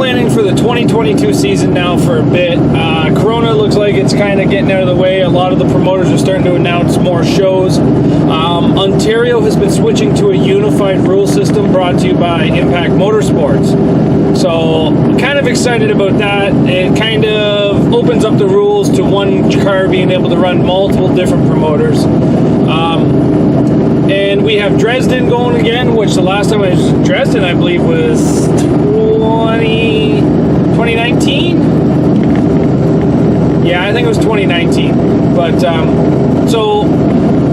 planning for the 2022 season now for a bit. Corona looks like it's kind of getting out of the way. A lot of the promoters are starting to announce more shows. Ontario has been switching to a unified rule system brought to you by Impact Motorsports. So kind of excited about that. It kind of opens up the rules to one car being able to run multiple different promoters. And we have Dresden going again, which the last time I was in Dresden, I believe, was 2019? Yeah, I think it was 2019. But, so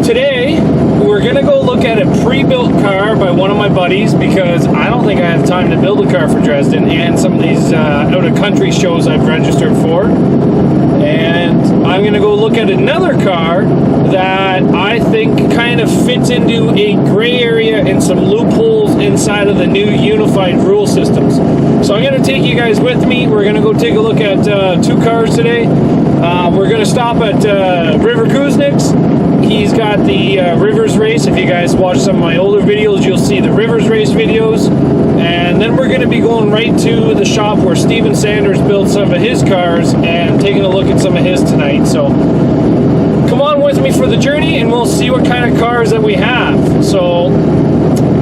today, we're going to go look at a pre-built car by one of my buddies, because I don't think I have time to build a car for Dresden and some of these out-of-country shows I've registered for. And I'm going to go look at another car that I think kind of fits into a gray area and some loopholes inside of the new unified rule systems. So I'm going to take you guys with me. We're going to go take a look at two cars today. We're going to stop at River Kuznick's. He's got the Rivers Race. If you guys watch some of my older videos, you'll see the Rivers Race videos. And then we're going to be going right to the shop where Steven Sanders built some of his cars and taking a look at some of his tonight. So come on with me for the journey and we'll see what kind of cars that we have. So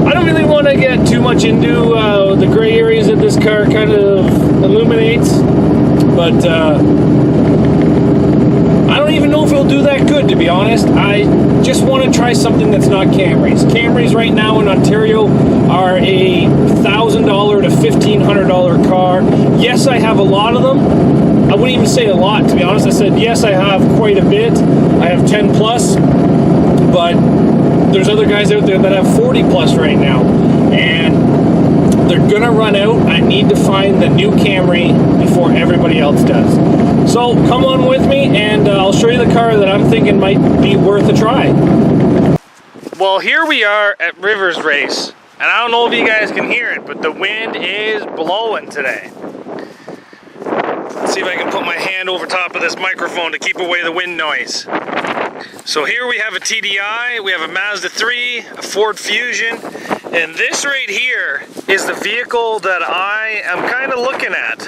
I don't really want to get too much into the gray areas that this car kind of illuminates, but I don't even know if it'll do that good, to be honest. I just want to try something that's not Camrys. Camrys right now in Ontario are a $1,000 to $1,500 car. Yes, I have a lot of them. I wouldn't even say a lot, to be honest. I said, yes, I have quite a bit. I have 10 plus, but there's other guys out there that have 40 plus right now. And they're gonna run out. I need to find the new Camry before everybody else does. So come on with me and I'll show you the car that I'm thinking might be worth a try. Well, here we are at Rivers Race, and I don't know if you guys can hear it, but the wind is blowing today. Let's see if I can put my hand over top of this microphone to keep away the wind noise. So here we have a TDI, we have a Mazda 3, a Ford Fusion, and this right here is the vehicle that I am kind of looking at.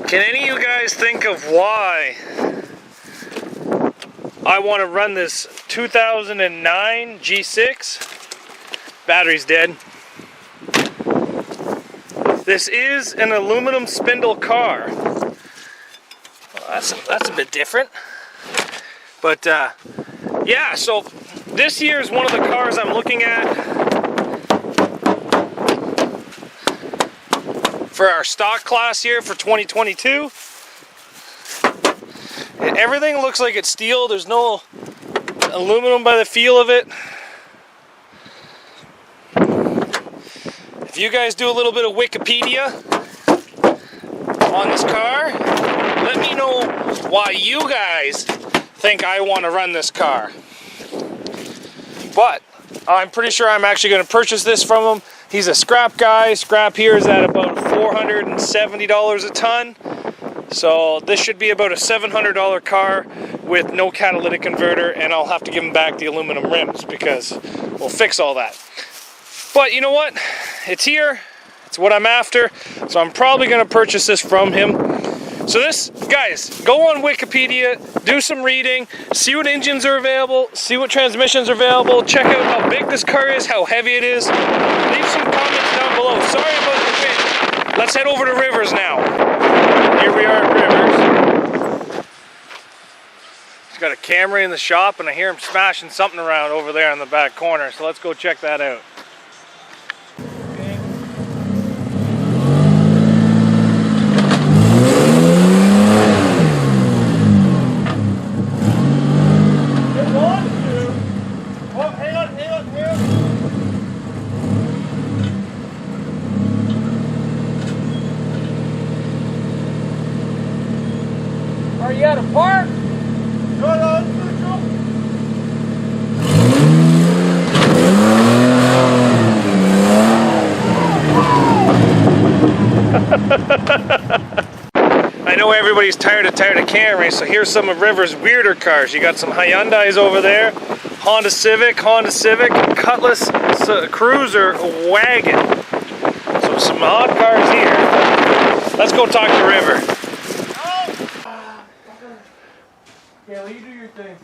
Can any of you guys think of why I want to run this 2009 G6? Battery's dead. This is an aluminum spindle car. Well, that's a bit different. But yeah, so this year is one of the cars I'm looking at for our stock class here for 2022. Everything looks like it's steel. There's no aluminum by the feel of it. If you guys do a little bit of Wikipedia on this car, let me know why you guys think I want to run this car. But I'm pretty sure I'm actually going to purchase this from him. He's a scrap guy. Scrap here is at about $470 a ton. So this should be about a $700 car with no catalytic converter, and I'll have to give him back the aluminum rims because we'll fix all that. But you know what? It's here. It's what I'm after. So I'm probably going to purchase this from him. So this, guys, go on Wikipedia, do some reading, see what engines are available, see what transmissions are available, check out how big this car is, how heavy it is. Leave some comments down below. Sorry about the wind. Let's head over to Rivers now. Here we are at Rivers. He's got a Camry in the shop, and I hear him smashing something around over there in the back corner, so let's go check that out. Are you out of park? I know everybody's tired of Camrys, so here's some of Rivers' weirder cars. You got some Hyundais over there, Honda Civic, Cutlass Cruiser wagon. So some hot cars here. Let's go talk to River. Yeah, you do your thing.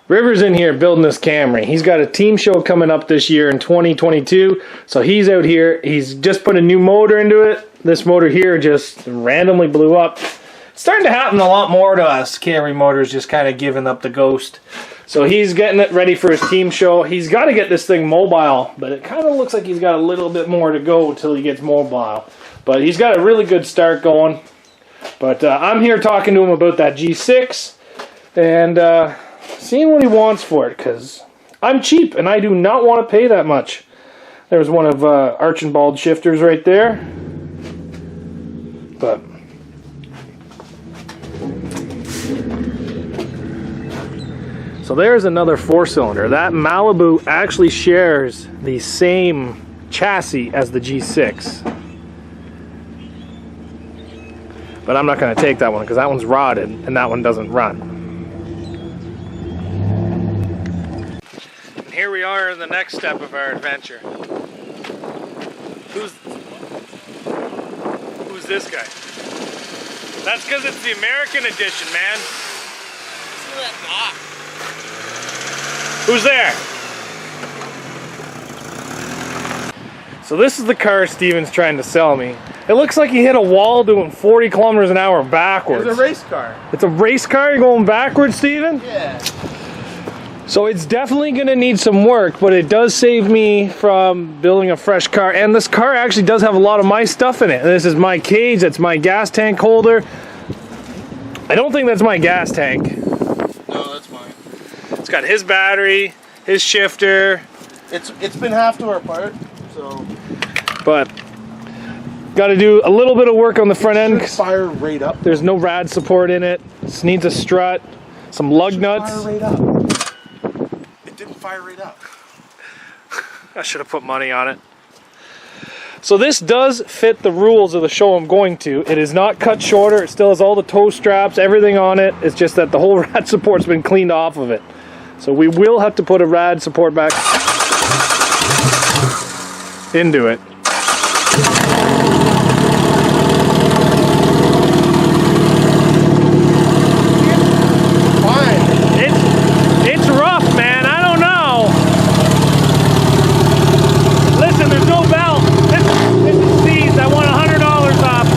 River's in here building this Camry. He's got a team show coming up this year in 2022. So he's out here. He's just put a new motor into it. This motor here just randomly blew up. It's starting to happen a lot more to us. Camry motors just kind of giving up the ghost. So he's getting it ready for his team show. He's got to get this thing mobile, but it kind of looks like he's got a little bit more to go until he gets mobile. But he's got a really good start going. But I'm here talking to him about that G6 and seeing what he wants for it, because I'm cheap and I do not want to pay that much. There's one of Archambault shifters right there. But so there's another 4-cylinder. That Malibu actually shares the same chassis as the G6. But I'm not going to take that one because that one's rotted and that one doesn't run. And here we are in the next step of our adventure. Who's this guy? That's because it's the American edition, man. Listen to that knock. Who's there? So this is the car Steven's trying to sell me. It looks like he hit a wall doing 40 kilometers an hour backwards. It's a race car. It's a race car? You're going backwards, Steven? Yeah. So it's definitely going to need some work, but it does save me from building a fresh car. And this car actually does have a lot of my stuff in it. This is my cage, that's my gas tank holder. I don't think that's my gas tank. No, that's mine. It's got his battery, his shifter. It's been half to our part, so. But got to do a little bit of work on the front end. Fire right up. There's no rad support in it. This needs a strut, some lug nuts. Fire right up. It didn't fire right up. I should have put money on it. So this does fit the rules of the show I'm going to. It is not cut shorter. It still has all the toe straps, everything on it. It's just that the whole rad support's been cleaned off of it. So we will have to put a rad support back into it. It's rough, man. I don't know. Listen, there's no belt. This is seized. I want $100 off.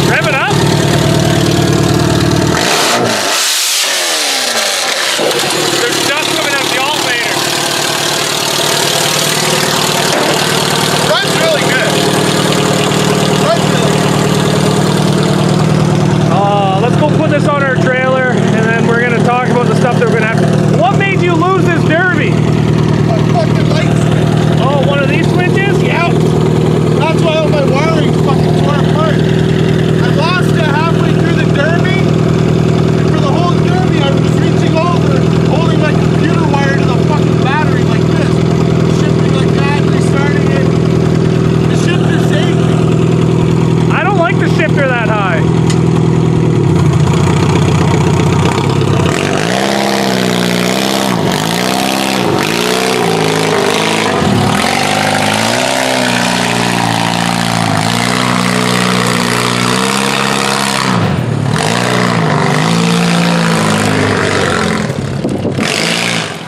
Rev it up. There's dust coming out the alternator. Runs really good. Let's go put this on our trailer, and then we're going to talk about the stuff that we're going to have to... What made you lose this Derby? A fucking light switch. Oh, one of these switches? Yeah. That's why all my wiring fucking tore apart. I lost it halfway through the Derby, and for the whole Derby I was reaching over, holding my computer wire to the fucking battery like this, shifting like that, restarting it. The shifter saved me. I don't like the shifter that high.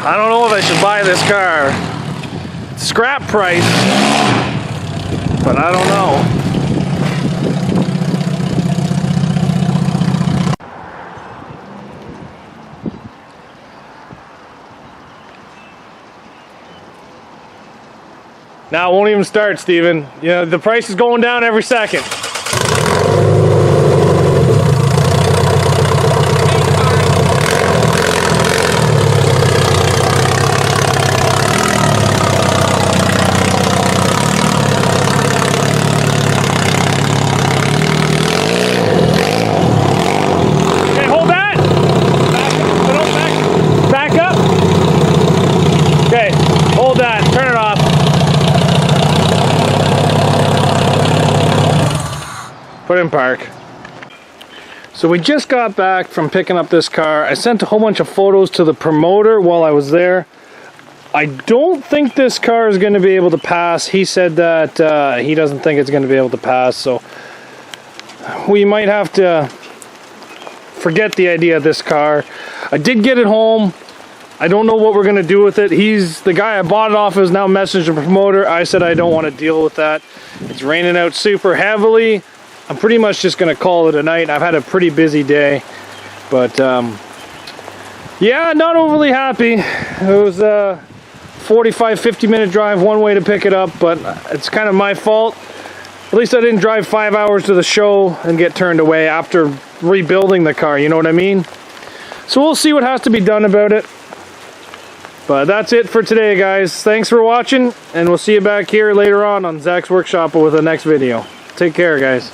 I don't know if I should buy this car. Scrap price, but I don't know. Now it won't even start, Steven. You know, the price is going down every second. Put in park. So we just got back from picking up this car. I sent a whole bunch of photos to the promoter while I was there. I don't think this car is going to be able to pass. He said that he doesn't think it's going to be able to pass, so we might have to forget the idea of this car. I did get it home. I don't know what we're going to do with it. The guy I bought it off is now messaged the promoter. I said I don't want to deal with that. It's raining out super heavily. I'm pretty much just going to call it a night. I've had a pretty busy day, but yeah, not overly happy. It was 45-50 minute drive one way to pick it up, but it's kind of my fault. At least I didn't drive 5 hours to the show and get turned away after rebuilding the car, you know what I mean? So we'll see what has to be done about it. But that's it for today, guys. Thanks for watching, and we'll see you back here later on Zach's Workshop with the next video. Take care, guys.